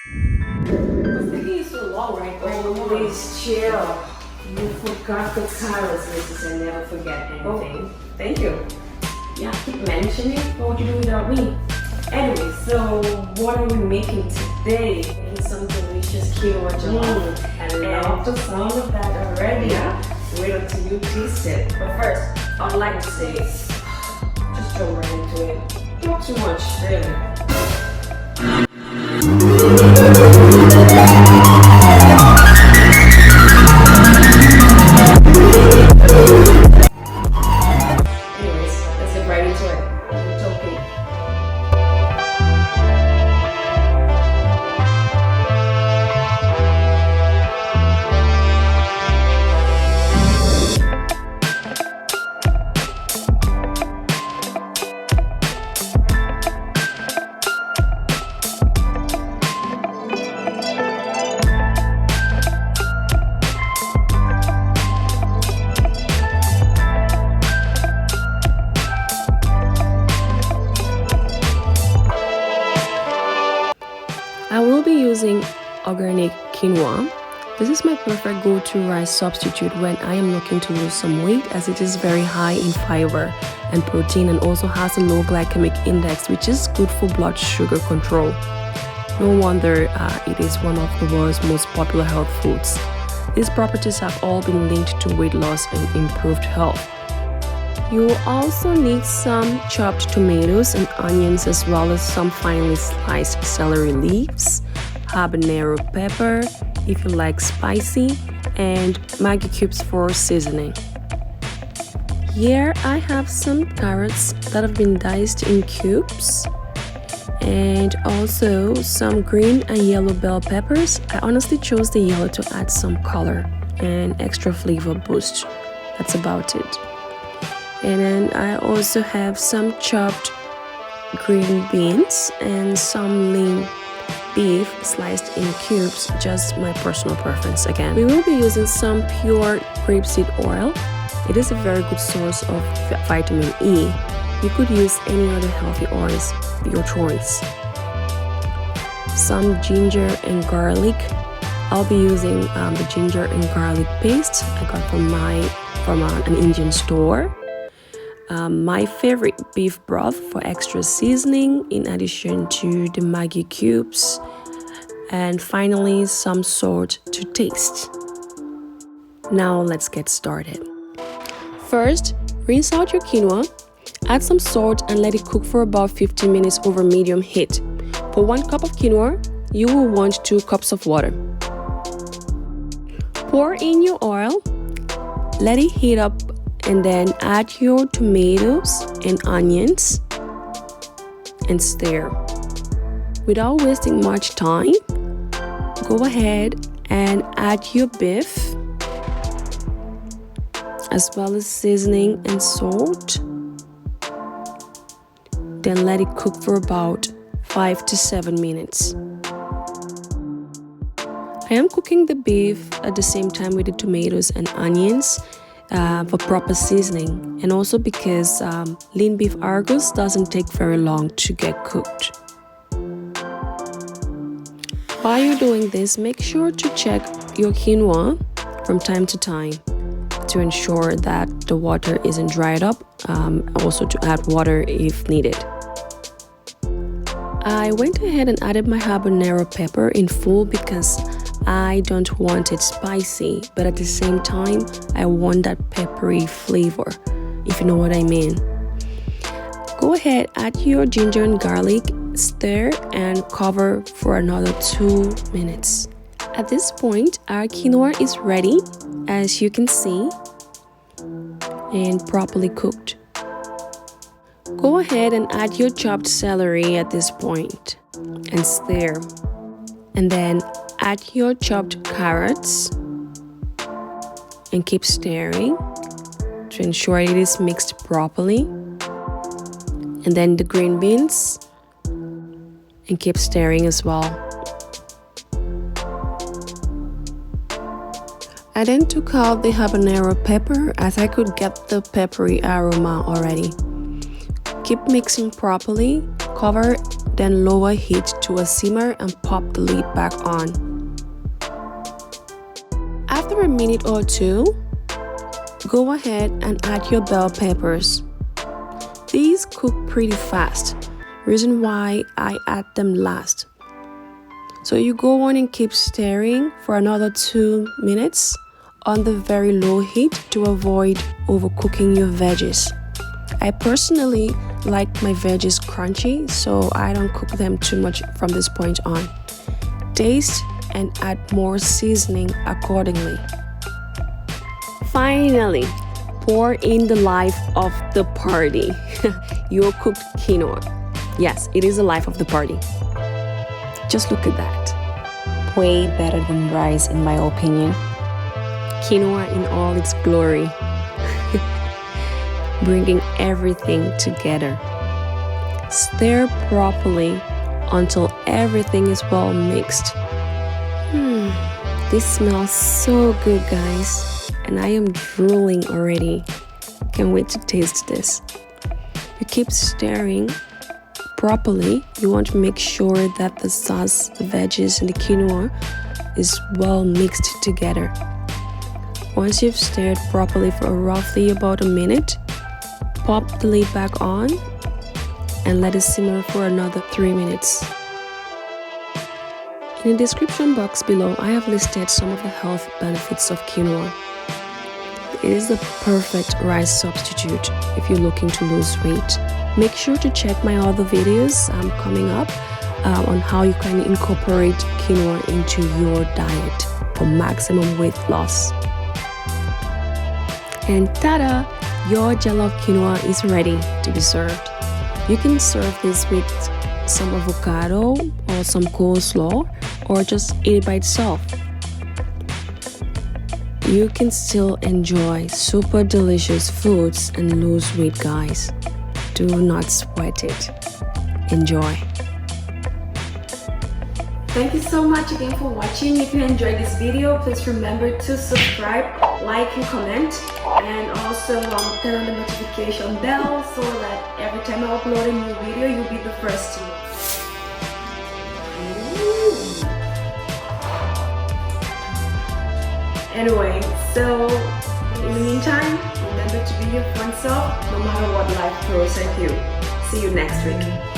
What's taking you so long, right? Oh, please chill. You forgot the carrots, Mrs. I never forget anything. Thank you. Yeah, keep mentioning. What would you do without me? Anyway, so what are we making today? Making some delicious quinoa jollof. I love the sound of that already. Yeah. Wait until you taste it. But first, I'd like to say, just jump right into it. Not too much, really. Anyways, let's get right into it. It's okay. I will be using organic quinoa. This is my perfect go-to rice substitute when I am looking to lose some weight, as it is very high in fiber and protein and also has a low glycemic index, which is good for blood sugar control. No wonder it is one of the world's most popular health foods. These properties have all been linked to weight loss and improved health. You will also need some chopped tomatoes and onions, as well as some finely sliced celery leaves, habanero pepper if you like spicy, and Maggi cubes for seasoning. Here I have some carrots that have been diced in cubes, and also some green and yellow bell peppers. I honestly chose the yellow to add some color and extra flavor boost. That's about it. And then I also have some chopped green beans and some lean beef sliced in cubes, just my personal preference again. We will be using some pure grapeseed oil. It is a very good source of vitamin E. You could use any other healthy oils, your choice. Some ginger and garlic. I'll be using the ginger and garlic paste I got from an Indian store. My favorite beef broth for extra seasoning, in addition to the Maggi cubes, and finally some salt to taste. Now let's get started. First, rinse out your quinoa, add some salt and let it cook for about 15 minutes over medium heat. For 1 cup of quinoa, you will want 2 cups of water. Pour in your oil, let it heat up, and then add your tomatoes and onions and stir. Without wasting much time, go ahead and add your beef, as well as seasoning and salt. Then let it cook for about 5 to 7 minutes. I am cooking the beef at the same time with the tomatoes and onions for proper seasoning, and also because lean beef Argos doesn't take very long to get cooked. While you're doing this, make sure to check your quinoa from time to time to ensure that the water isn't dried up, also to add water if needed. I went ahead and added my habanero pepper in full because I don't want it spicy, but at the same time, I want that peppery flavor, if you know what I mean. Go ahead, add your ginger and garlic, stir, and cover for another 2 minutes. At this point, our quinoa is ready, as you can see, and properly cooked. Go ahead and add your chopped celery at this point and stir. And then add your chopped carrots and keep stirring to ensure it is mixed properly. And then the green beans, and keep stirring as well. I then took out the habanero pepper as I could get the peppery aroma already. Keep mixing properly, cover then lower heat to a simmer and pop the lid back on. After a minute or two, go ahead and add your bell peppers. These cook pretty fast, reason why I add them last. So you go on and keep stirring for another 2 minutes on the very low heat to avoid overcooking your veggies. I personally like my veggies crunchy, so I don't cook them too much from this point on. Taste and add more seasoning accordingly. Finally, pour in the life of the party, your cooked quinoa. Yes, it is the life of the party. Just look at that. Way better than rice in my opinion. Quinoa in all its glory. Bringing everything together. Stir properly until everything is well mixed. This smells so good, guys, and I am drooling already. Can't wait to taste this. You keep stirring properly. You want to make sure that the sauce, the veggies, and the quinoa is well mixed together. Once you've stirred properly for roughly about a minute, pop the lid back on and let it simmer for another 3 minutes. In the description box below, I have listed some of the health benefits of quinoa. It is the perfect rice substitute if you're looking to lose weight. Make sure to check my other videos coming up on how you can incorporate quinoa into your diet for maximum weight loss. And tada! Your jollof quinoa is ready to be served. You can serve this with some avocado or some coleslaw, or just eat it by itself. You can still enjoy super delicious foods and lose weight, guys. Do not sweat it. Enjoy. Thank you so much again for watching. If you enjoyed this video, please remember to subscribe, like, and comment, and also turn on the notification bell so that every time I upload a new video, you'll be the first to know. Anyway, so in the meantime, remember to be your fun self no matter what life throws at you. See you next week.